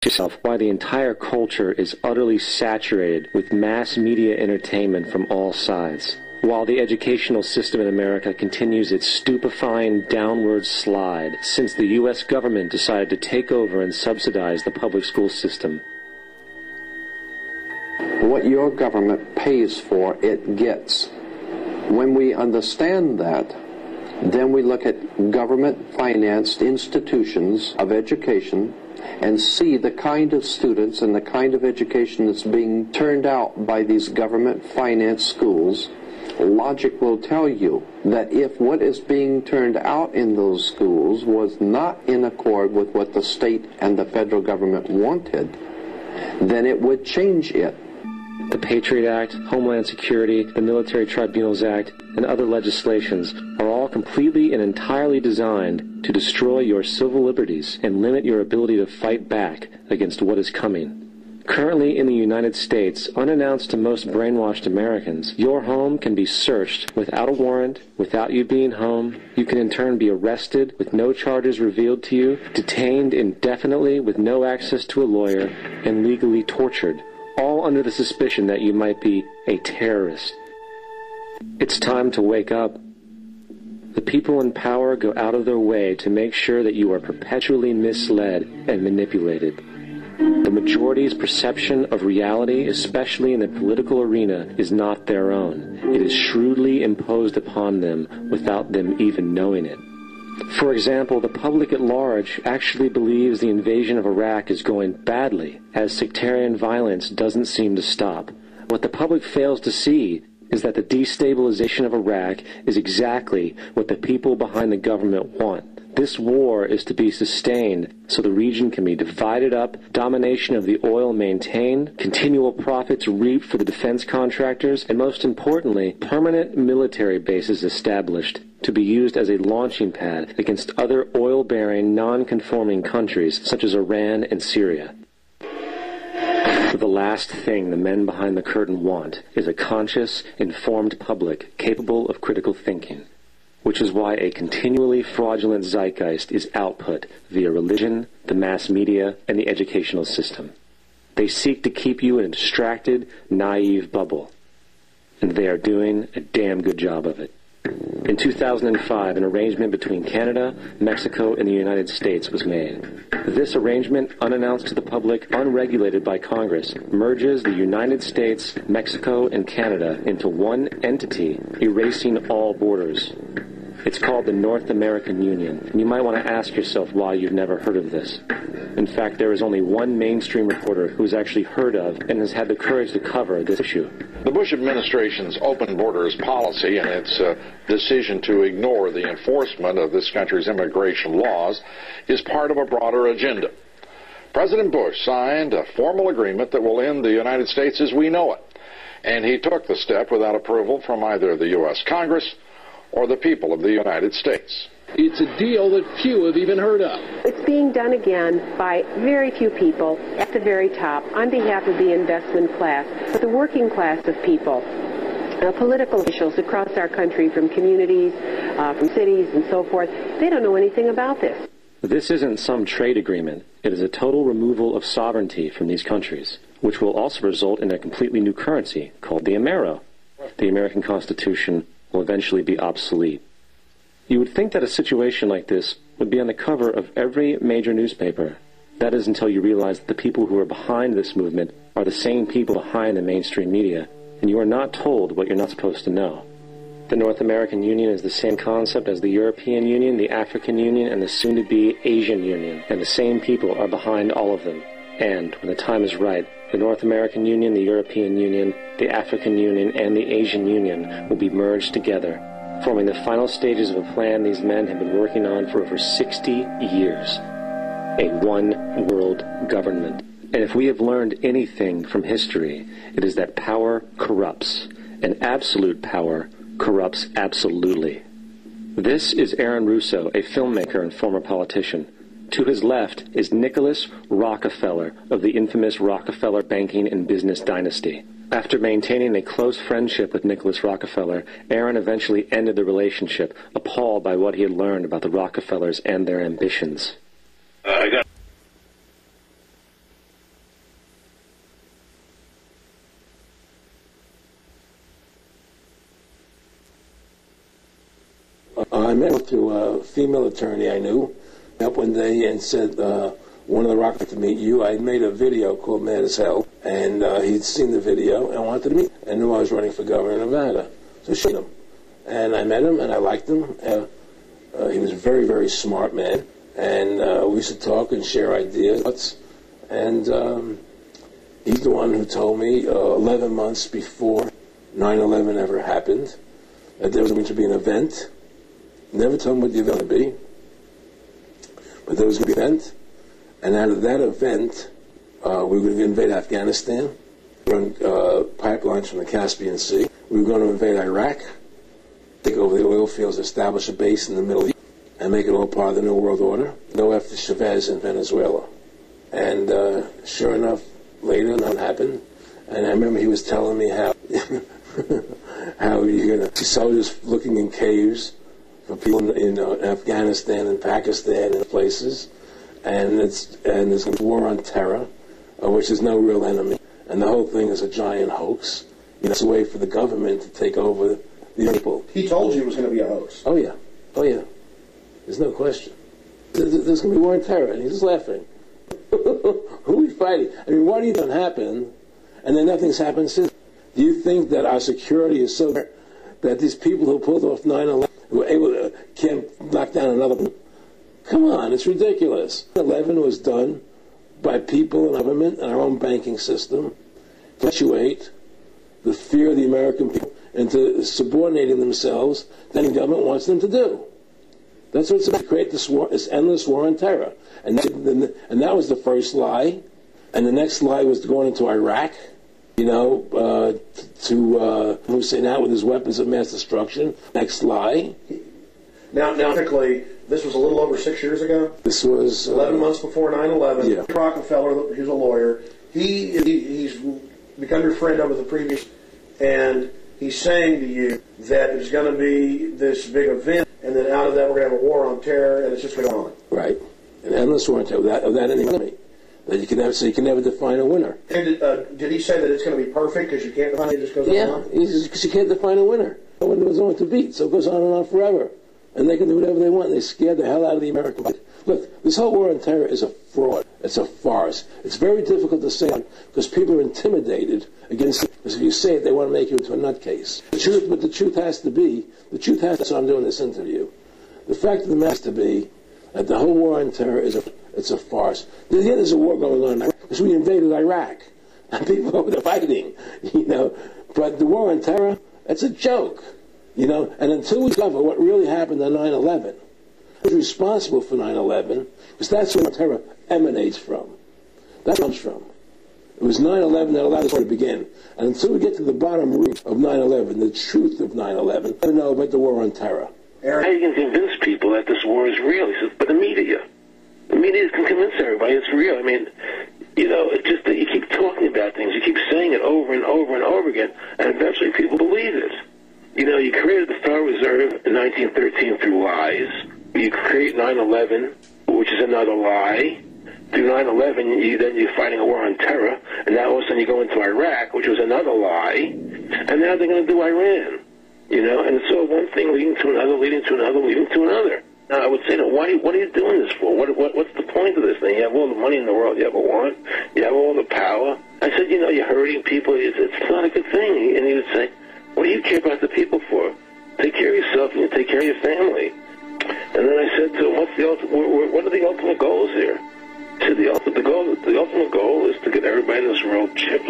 yourself why the entire culture is utterly saturated with mass media entertainment from all sides, while the educational system in America continues its stupefying downward slide since the U.S. government decided to take over and subsidize the public school system. What your government pays for, it gets. When we understand that, then we look at government-financed institutions of education and see the kind of students and the kind of education that's being turned out by these government-financed schools. Logic will tell you that if what is being turned out in those schools was not in accord with what the state and the federal government wanted, then it would change it. The Patriot Act, Homeland Security, the Military Tribunals Act, and other legislations are all completely and entirely designed to destroy your civil liberties and limit your ability to fight back against what is coming. Currently in the United States, unannounced to most brainwashed Americans, your home can be searched without a warrant, without you being home. You can in turn be arrested with no charges revealed to you, detained indefinitely with no access to a lawyer, and legally tortured, all under the suspicion that you might be a terrorist. It's time to wake up. The people in power go out of their way to make sure that you are perpetually misled and manipulated. The majority's perception of reality, especially in the political arena, is not their own. It is shrewdly imposed upon them without them even knowing it. For example, the public at large actually believes the invasion of Iraq is going badly, as sectarian violence doesn't seem to stop. What the public fails to see is that the destabilization of Iraq is exactly what the people behind the government want. This war is to be sustained so the region can be divided up, domination of the oil maintained, continual profits reaped for the defense contractors, and most importantly, permanent military bases established to be used as a launching pad against other oil-bearing, non-conforming countries such as Iran and Syria. The last thing the men behind the curtain want is a conscious, informed public capable of critical thinking, which is why a continually fraudulent zeitgeist is output via religion, the mass media, and the educational system. They seek to keep you in a distracted, naive bubble, and they are doing a damn good job of it. In 2005, an arrangement between Canada, Mexico, and the United States was made. This arrangement, unannounced to the public, unregulated by Congress, merges the United States, Mexico, and Canada into one entity, erasing all borders. It's called the North American Union, and you might want to ask yourself why you've never heard of this. In fact, there is only one mainstream reporter who has actually heard of and has had the courage to cover this issue. The Bush administration's open borders policy and its decision to ignore the enforcement of this country's immigration laws is part of a broader agenda. President Bush signed a formal agreement that will end the United States as we know it, and he took the step without approval from either the U.S. Congress or the people of the United States. It's a deal that few have even heard of. It's being done again by very few people at the very top on behalf of the investment class, but the working class of people, political officials across our country, from communities, from cities and so forth, they don't know anything about this. This isn't some trade agreement. It is a total removal of sovereignty from these countries, which will also result in a completely new currency called the Amero. The American Constitution will eventually be obsolete. You would think that a situation like this would be on the cover of every major newspaper. That is until you realize that the people who are behind this movement are the same people behind the mainstream media, and you are not told what you're not supposed to know. The North American Union is the same concept as the European Union, the African Union, and the soon-to-be Asian Union, and the same people are behind all of them. And, when the time is right, the North American Union, the European Union, the African Union, and the Asian Union will be merged together, forming the final stages of a plan these men have been working on for over 60 years. A one-world government. And if we have learned anything from history, it is that power corrupts, and absolute power corrupts absolutely. This is Aaron Russo, a filmmaker and former politician. To his left is Nicholas Rockefeller of the infamous Rockefeller banking and business dynasty. After maintaining a close friendship with Nicholas Rockefeller, Aaron eventually ended the relationship, appalled by what he had learned about the Rockefellers and their ambitions. I met to a female attorney I knew up one day and said, one of the Rockets to meet you. I made a video called Mad as Hell, and he'd seen the video and wanted to meet me and knew I was running for governor of Nevada. So I showed him. And I met him, and I liked him. He was a very, very smart man, and we used to talk and share ideas. And he's the one who told me 11 months before 9/11 ever happened that there was going to be an event. Never told him what the event would be, but there was going to be an event, and out of that event, we were going to invade Afghanistan, run pipelines from the Caspian Sea. We were going to invade Iraq, take over the oil fields, establish a base in the Middle East, and make it all part of the New World Order. Go after Chavez in Venezuela. And sure enough, later that happened. And I remember he was telling me how how you're going to see soldiers looking in caves for people in Afghanistan and Pakistan and places, and there's a war on terror, which is no real enemy, and the whole thing is a giant hoax. It's a way for the government to take over the people. He told you it was going to be a hoax. Oh yeah. There's no question. There's going to be war on terror, and he's just laughing. Who are we fighting? I mean, why do you think it happen, and then nothing's happened since? Do you think that our security is so that these people who pulled off 9/11 were able to can't knock down another one? Come on, it's ridiculous. 9/11 was done by people in government and our own banking system to perpetuate the fear of the American people into subordinating themselves that the government wants them to do. That's what it's about, to create this endless war on terror. And that was the first lie. And the next lie was going into Iraq, to Hussein out with his weapons of mass destruction. Next lie. Now, technically, this was a little over 6 years ago. This was 11 months before 9/11. Yeah. Rockefeller, he's a lawyer. He's become your friend over the previous, and he's saying to you that there's going to be this big event, and then out of that we're going to have a war on terror, and it's just going on. Right. An endless war on terror without any enemy. That you can never define a winner. And did he say that it's going to be perfect because you can't define it? It just goes on? Yeah, because you can't define a winner. No one knows what to beat, so it goes on and on forever. And they can do whatever they want. They scared the hell out of the American public. Look, this whole war on terror is a fraud. It's a farce. It's very difficult to say because people are intimidated against it. Because if you say it, they want to make you into a nutcase. But the truth has to be, that's why I'm doing this interview. The fact of the matter has to be that the whole war on terror is it's a farce. There's a war going on in Iraq because we invaded Iraq. And people over there fighting, But the war on terror, it's a joke, And until we discover what really happened on 9/11, who's responsible for 9/11, because that's where terror emanates from. That comes from. It was 9/11 that allowed us to begin. And until we get to the bottom root of 9/11, the truth of 9/11, we know about the war on terror. How you can convince people that this war is real? He says, but the media can convince everybody it's real. I mean, it's just that you keep talking about things, you keep saying it over and over and over again, and eventually people believe it. You created the Federal Reserve in 1913 through lies. You create 9/11, which is another lie. Through 9/11, you're fighting a war on terror, and now all of a sudden you go into Iraq, which was another lie, and now they're going to do Iran. And it's all one thing leading to another, leading to another, leading to another. Now, I would say, what are you doing this for? What's the point of this thing? You have all the money in the world you ever want. You have all the power. I said, you're hurting people. It's not a good thing. And he would say, what do you care about the people for? Take care of yourself and you take care of your family. And then I said to him, what are the ultimate goals here? He said, the ultimate goal is to get everybody in this world chipped